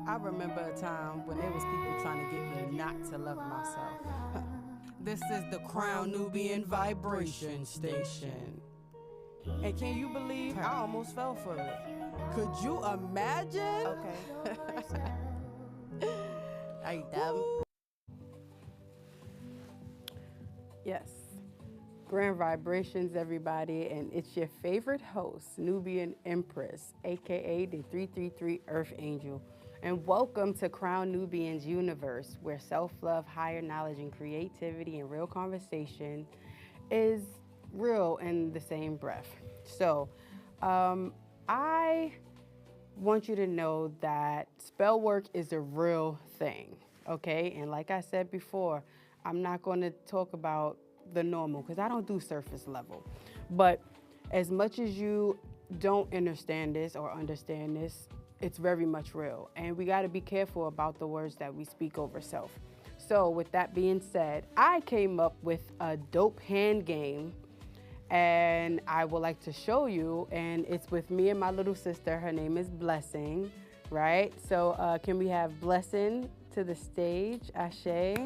I remember a time when there was people trying to get me not to love myself. This is the Crown Nubian Vibration Station. And can you believe I almost fell for it? Could you imagine? Okay. Are you dumb? Yes. Grand Vibrations, everybody, and it's your favorite host, Nubian Empress, aka the 333 Earth Angel. And welcome to Crown Nubian's universe, where self-love, higher knowledge, and creativity and real conversation is real in the same breath. So, I want you to know that spell work is a real thing, okay? And like I said before, I'm not going to talk about the normal because I don't do surface level. But as much as you don't understand this or understand this, it's very much real. And we got to be careful about the words that we speak over self. So with that being said, I came up with a dope hand game and I would like to show you, and it's with me and my little sister. Her name is Blessing, right? So can we have Blessing to the stage? Ashe.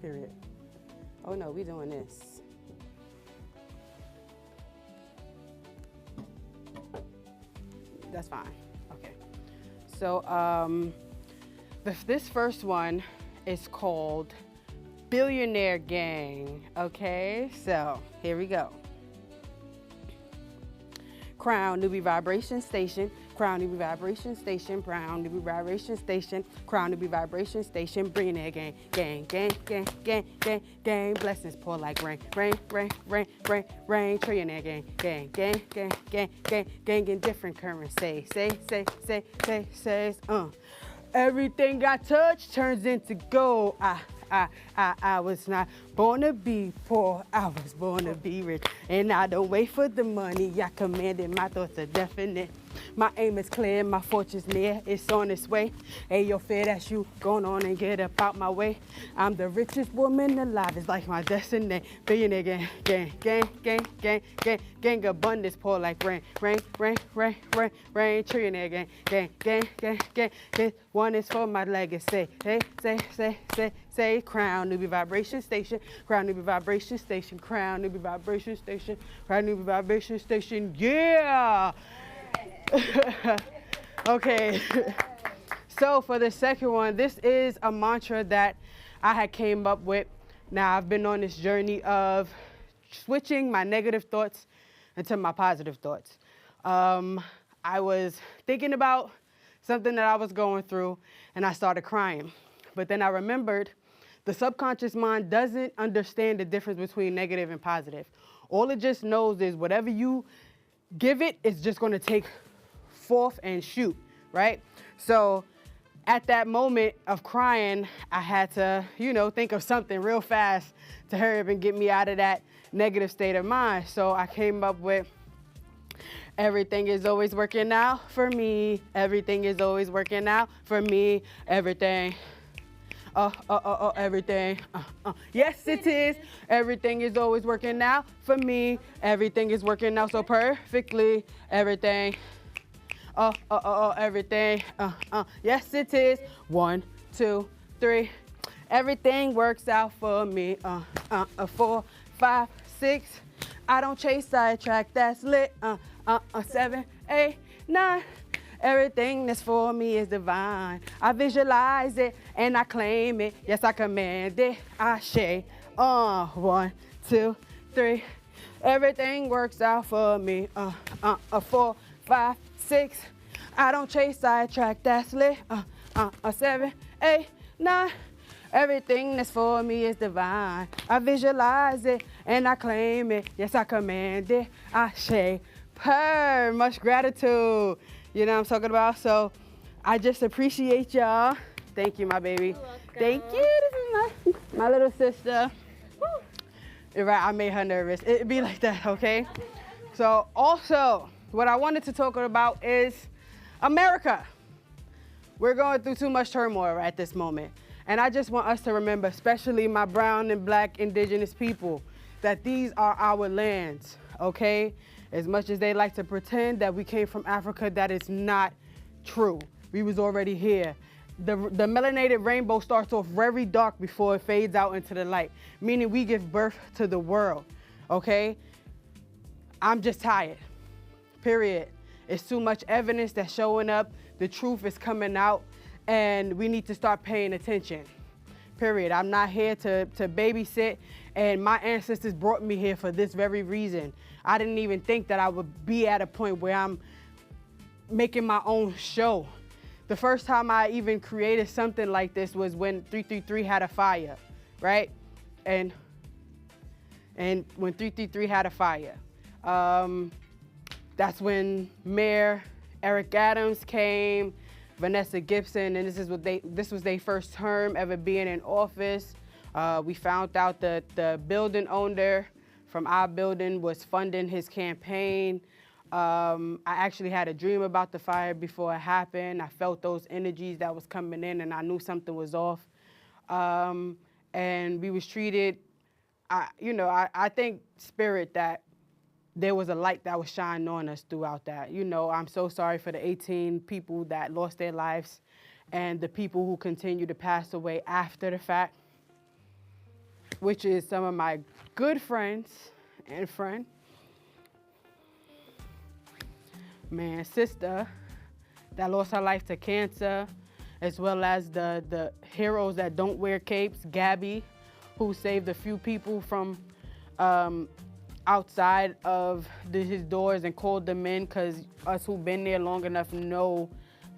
Period. Oh no, we doing this. That's fine. Okay. So this first one is called Billionaire Gang. Okay, so here we go. Crown Nubian Vibration Station, Crown Nubian Vibration Station, Crown Nubian Vibration Station, Crown Nubian Vibration Station, bringing that gang, gang, gang, gang, gang, gang, gang, blessings pour like rain, rain, rain, rain, rain, rain, trillion that gang, gang, gang, gang, gang, gang, gang in different currents, say, everything I touch turns into gold. I was not born to be poor, I was born to be rich. And I don't wait for the money, I commanded, my thoughts are definite. My aim is clear, my fortune's near, it's on its way. Hey, yo, fear that's you, going on and get up out my way. I'm the richest woman alive, it's like my destiny. Billionaire gang, gang, gang, gang, gang, gang, gang, abundance pour like rain, rain, rain, rain, rain, rain, trillionaire gang, gang, gang, gang, gang, gang. One is for my legacy. Hey, say, Crown Nubian Vibration Station, Crown Nubian Vibration Station, Crown Nubian Vibration Station, Crown Nubian Vibration Station, yeah! Okay, so for the second one, this is a mantra that I had came up with. Now I've been on this journey of switching my negative thoughts into my positive thoughts. I was thinking about something that I was going through and I started crying. But then I remembered the subconscious mind doesn't understand the difference between negative and positive. All it just knows is whatever you give it, it's just gonna take forth and shoot, right? So at that moment of crying, I had to, think of something real fast to hurry up and get me out of that negative state of mind. So I came up with, everything is always working out for me. Everything is always working out for me. Everything. Everything. Yes, it is. Everything is always working out for me. Everything is working out so perfectly. Everything. Everything. Yes, it is. 1, 2, 3. Everything works out for me. 4, 5, 6. I don't chase, I attract. That's lit. 7, 8, 9. Everything that's for me is divine. I visualize it and I claim it. Yes, I command it. I say, 1, 2, 3. Everything works out for me. 4, 5, 6. I don't chase, I attract. That's lit. 7, 8, 9. Everything that's for me is divine. I visualize it and I claim it. Yes, I command it. I say, much gratitude. You know what I'm talking about? So I just appreciate y'all. Thank you, my baby. Thank you. This is my little sister. Woo. You're right, I made her nervous. It'd be like that, okay? So also, what I wanted to talk about is America. We're going through too much turmoil at this moment. And I just want us to remember, especially my brown and black indigenous people, that these are our lands, okay? As much as they like to pretend that we came from Africa, that is not true. We was already here. The melanated rainbow starts off very dark before it fades out into the light, meaning we give birth to the world, okay? I'm just tired, period. It's too much evidence that's showing up. The truth is coming out, and we need to start paying attention, period. I'm not here to babysit, and my ancestors brought me here for this very reason. I didn't even think that I would be at a point where I'm making my own show. The first time I even created something like this was when 333 had a fire, right? And when 333 had a fire, that's when Mayor Eric Adams came, Vanessa Gibson, and this was their first term ever being in office. We found out that the building owner from our building was funding his campaign. I actually had a dream about the fire before it happened. I felt those energies that was coming in, and I knew something was off. And we was treated, I think spirit that there was a light that was shining on us throughout that. I'm so sorry for the 18 people that lost their lives and the people who continue to pass away after the fact, which is some of my good friends and sister that lost her life to cancer, as well as the heroes that don't wear capes, Gabby, who saved a few people from outside of his doors and called them in, because us who've been there long enough know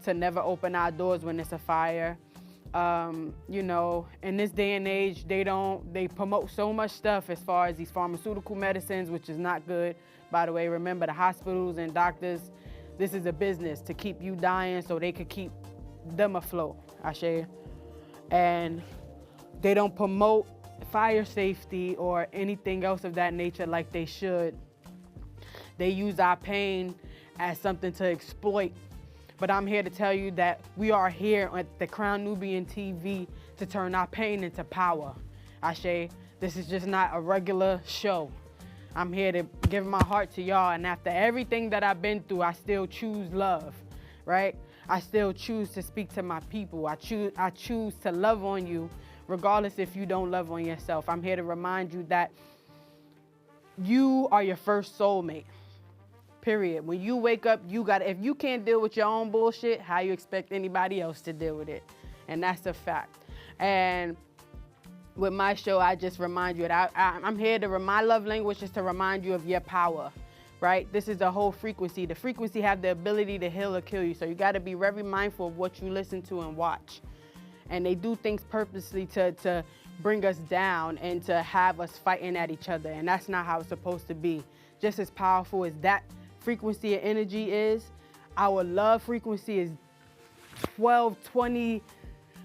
to never open our doors when it's a fire. In this day and age, they promote so much stuff as far as these pharmaceutical medicines, which is not good. By the way, remember the hospitals and doctors, this is a business to keep you dying so they could keep them afloat, Ashe. And they don't promote fire safety or anything else of that nature like they should. They use our pain as something to exploit. But I'm here to tell you that we are here at the Crown Nubian TV to turn our pain into power. Ashe, this is just not a regular show. I'm here to give my heart to y'all, and after everything that I've been through, I still choose love, right? I still choose to speak to my people. I choose to love on you, regardless if you don't love on yourself. I'm here to remind you that you are your first soulmate. Period. When you wake up, if you can't deal with your own bullshit, how you expect anybody else to deal with it? And that's a fact. And with my show, I just remind you that I'm here my love language is to remind you of your power, right? This is a whole frequency. The frequency have the ability to heal or kill you. So you got to be very mindful of what you listen to and watch. And they do things purposely to bring us down and to have us fighting at each other. And that's not how it's supposed to be. Just as powerful as that frequency of energy is, our love frequency is 12, 20,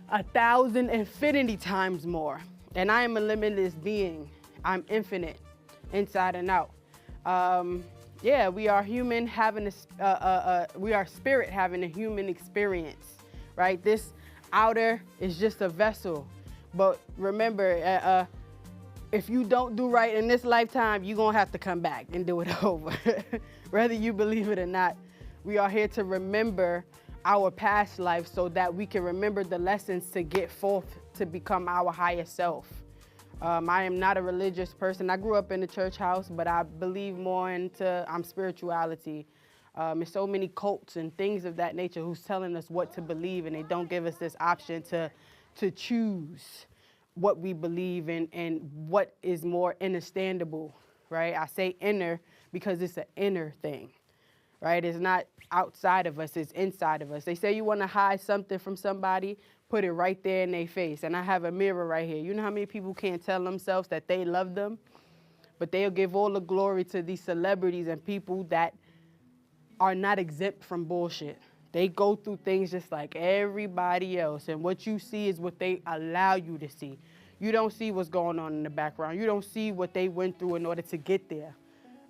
1,000 infinity times more. And I am a limitless being. I'm infinite, inside and out. We are human having we are spirit having a human experience, right? This outer is just a vessel. But remember, if you don't do right in this lifetime, you're gonna have to come back and do it over. Whether you believe it or not, we are here to remember our past life so that we can remember the lessons to get forth to become our higher self. I am not a religious person. I grew up in the church house, but I believe more into spirituality. There's so many cults and things of that nature who's telling us what to believe, and they don't give us this option to choose what we believe in and what is more understandable, right? I say inner because it's an inner thing, right? It's not outside of us, it's inside of us. They say you want to hide something from somebody, put it right there in their face. And I have a mirror right here. You know how many people can't tell themselves that they love them? But they'll give all the glory to these celebrities and people that are not exempt from bullshit. They go through things just like everybody else. And what you see is what they allow you to see. You don't see what's going on in the background. You don't see what they went through in order to get there,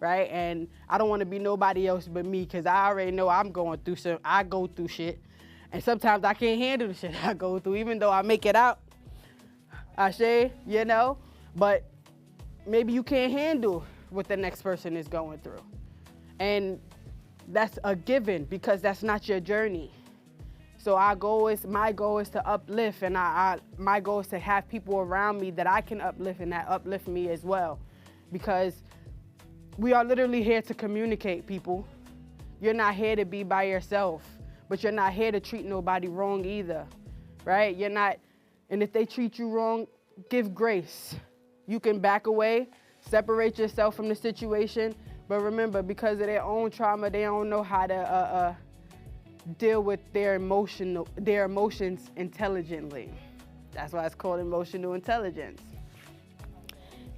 right? And I don't want to be nobody else but me, because I already know I go through shit. And sometimes I can't handle the shit I go through, even though I make it out. But maybe you can't handle what the next person is going through. And that's a given because that's not your journey. So my goal is to uplift, and my goal is to have people around me that I can uplift and that uplift me as well. Because we are literally here to communicate, people. You're not here to be by yourself, but you're not here to treat nobody wrong either, right? You're not, and if they treat you wrong, give grace. You can back away, separate yourself from the situation, but remember, because of their own trauma, they don't know how to deal with their emotions intelligently. That's why it's called emotional intelligence.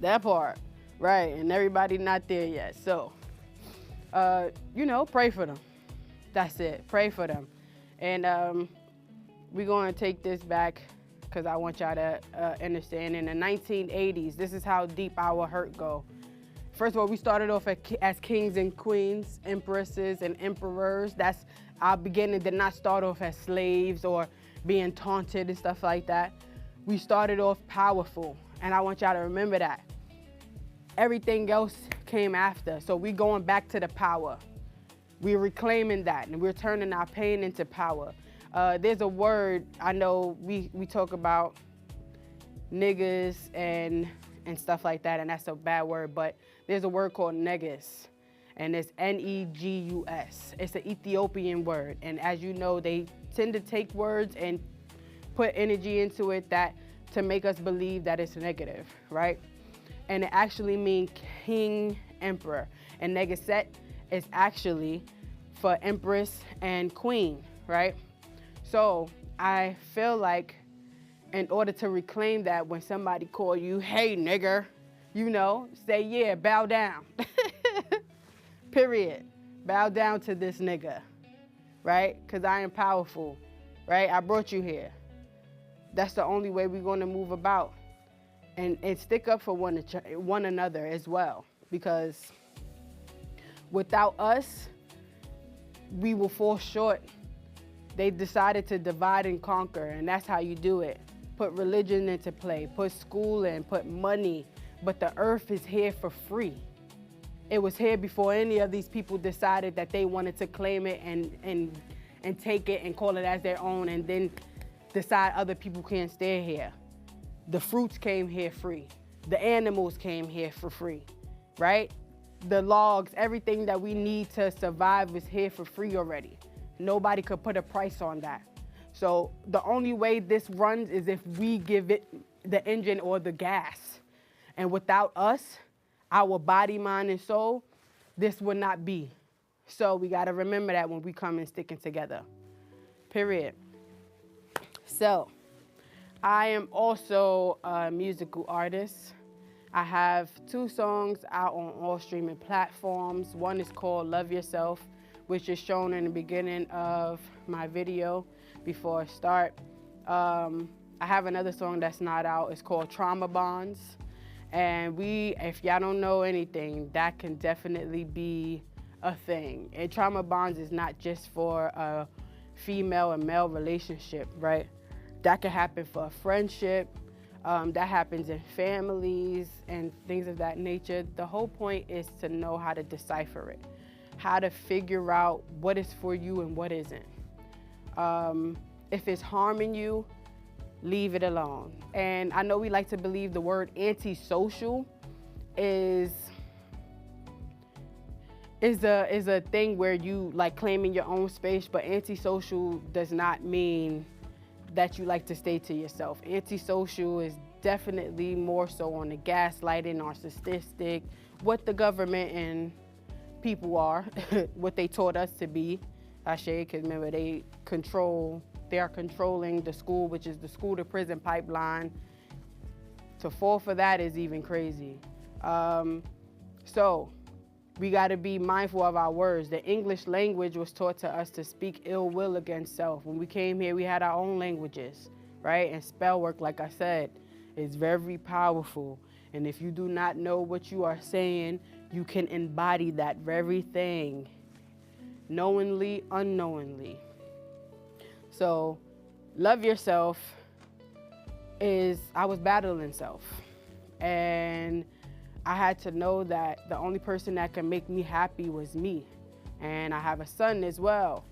That part, right? And everybody not there yet. So, pray for them. That's it. Pray for them. And we're going to take this back because I want y'all to understand. In the 1980s, this is how deep our hurt go. First of all, we started off as kings and queens, empresses and emperors. That's our beginning. Did not start off as slaves or being taunted and stuff like that. We started off powerful, and I want y'all to remember that. Everything else came after, so we're going back to the power. We're reclaiming that, and we're turning our pain into power. There's a word, I know we talk about niggas and stuff like that, and that's a bad word, but there's a word called negus, and it's Negus. It's an Ethiopian word, and as you know, they tend to take words and put energy into it to make us believe that it's negative, right? And it actually means king, emperor, and negeset is actually for empress and queen, right? So I feel like in order to reclaim that, when somebody call you, hey, nigger, say, yeah, bow down. Period. Bow down to this nigga, right? Because I am powerful, right? I brought you here. That's the only way we're going to move about. And stick up for one another as well. Because without us, we will fall short. They decided to divide and conquer, and that's how you do it. Put religion into play, put school in, put money, but the earth is here for free. It was here before any of these people decided that they wanted to claim it and take it and call it as their own, and then decide other people can't stay here. The fruits came here free. The animals came here for free, right? The logs, everything that we need to survive is here for free already. Nobody could put a price on that. So the only way this runs is if we give it the engine or the gas. And without us, our body, mind, and soul, this would not be. So we gotta remember that when we come and sticking together, period. So I am also a musical artist. I have 2 songs out on all streaming platforms. One is called Love Yourself, which is shown in the beginning of my video before I start. I have another song that's not out. It's called Trauma Bonds. And if y'all don't know anything, that can definitely be a thing. And trauma bonds is not just for a female and male relationship, right? That can happen for a friendship. That happens in families and things of that nature. The whole point is to know how to decipher it, how to figure out what is for you and what isn't. If it's harming you, leave it alone. And I know we like to believe the word antisocial is a thing where you like claiming your own space, but antisocial does not mean that you like to stay to yourself. Antisocial is definitely more so on the gaslighting, narcissistic, what the government and people are, what they taught us to be. I say, because remember, they are controlling the school, which is the school to prison pipeline. To fall for that is even crazy. So we got to be mindful of our words. The English language was taught to us to speak ill will against self. When we came here, we had our own languages, right? And spell work, like I said, is very powerful. And if you do not know what you are saying, you can embody that very thing, knowingly, unknowingly. So, love yourself I was battling self. And I had to know that the only person that can make me happy was me. And I have a son as well.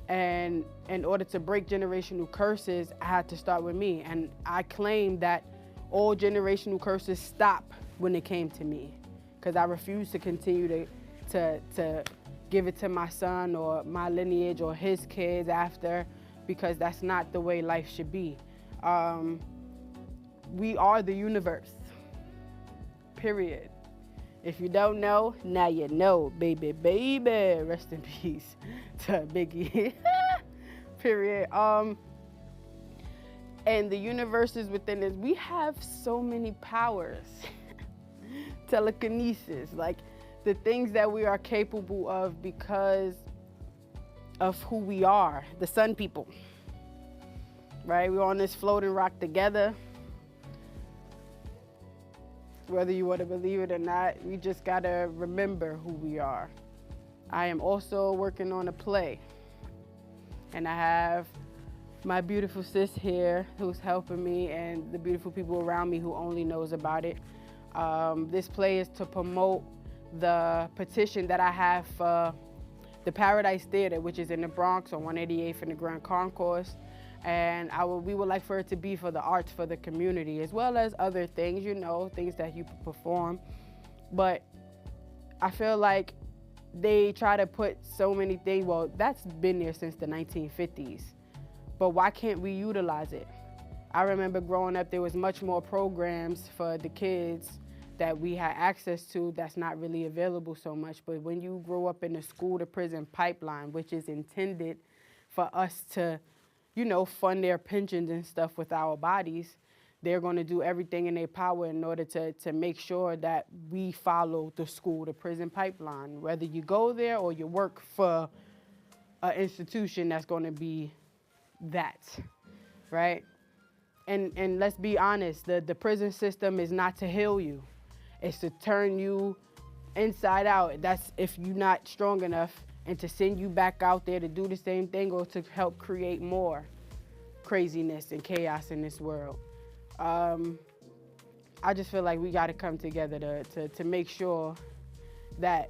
And in order to break generational curses, I had to start with me. And I claim that all generational curses stop when it came to me, because I refuse to continue to give it to my son or my lineage or his kids after, because that's not the way life should be. We are the universe, period. If you don't know, now you know, baby, baby. Rest in peace to Biggie, period. And the universe is within us. We have so many powers. Telekinesis, like the things that we are capable of because of who we are, the sun people, right? We're on this floating rock together. Whether you want to believe it or not, we just gotta remember who we are. I am also working on a play, and I have my beautiful sis here who's helping me, and the beautiful people around me who only knows about it. This play is to promote the petition that I have for the Paradise Theater, which is in the Bronx on 188th and the Grand Concourse. And we would like for it to be for the arts, for the community, as well as other things, you know, things that you perform. But I feel like they try to put so many things, well, that's been there since the 1950s. But why can't we utilize it? I remember growing up, there was much more programs for the kids that we had access to that's not really available so much. But when you grow up in the school to prison pipeline, which is intended for us to, you know, fund their pensions and stuff with our bodies, they're going to do everything in their power in order to make sure that we follow the school to prison pipeline, whether you go there or you work for an institution that's going to be that, right? And let's be honest, the prison system is not to heal you. It's to turn you inside out. That's if you're not strong enough, and to send you back out there to do the same thing or to help create more craziness and chaos in this world. I just feel like we got to come together to make sure that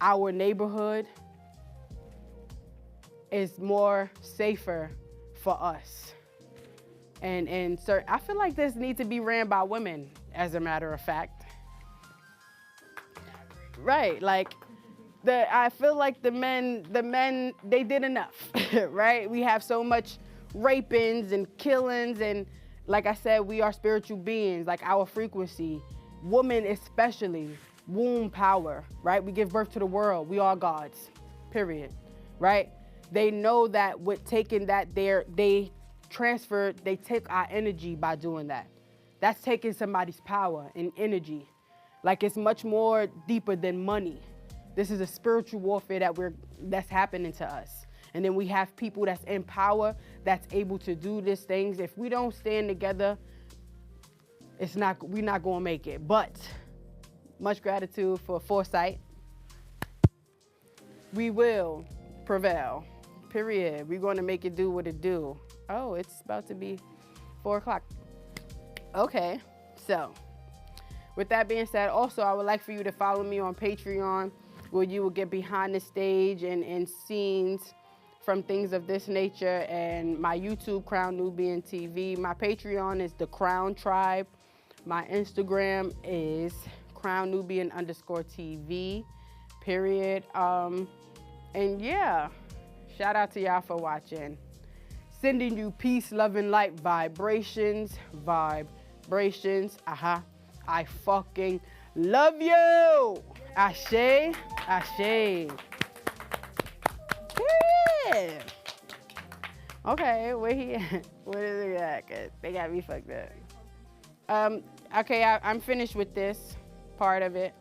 our neighborhood is more safer for us. And sir, I feel like this needs to be ran by women, as a matter of fact. Right, like I feel like the men, they did enough, right? We have so much rapings and killings, and like I said, we are spiritual beings, like our frequency. Women especially, womb power, right? We give birth to the world. We are gods, period, right? They know that with taking that they take our energy by doing that. That's taking somebody's power and energy. Like, it's much more deeper than money. This is a spiritual warfare that's happening to us. And then we have people that's in power that's able to do these things. If we don't stand together, we're not gonna make it. But much gratitude for foresight. We will prevail, period. We're gonna make it do what it do. Oh, it's about to be 4 o'clock. Okay, so with that being said, also, I would like for you to follow me on Patreon, where you will get behind the stage and scenes from things of this nature, and my YouTube, Crown Nubian TV. My Patreon is The Crown Tribe. My Instagram is Crown Nubian _TV, period. And yeah, shout out to y'all for watching. Sending you peace, love, and light vibrations. I fucking love you. Ashe, ashe. Yeah. Okay, where he at? What is it at? 'Cause they got me fucked up. Okay, I'm finished with this part of it.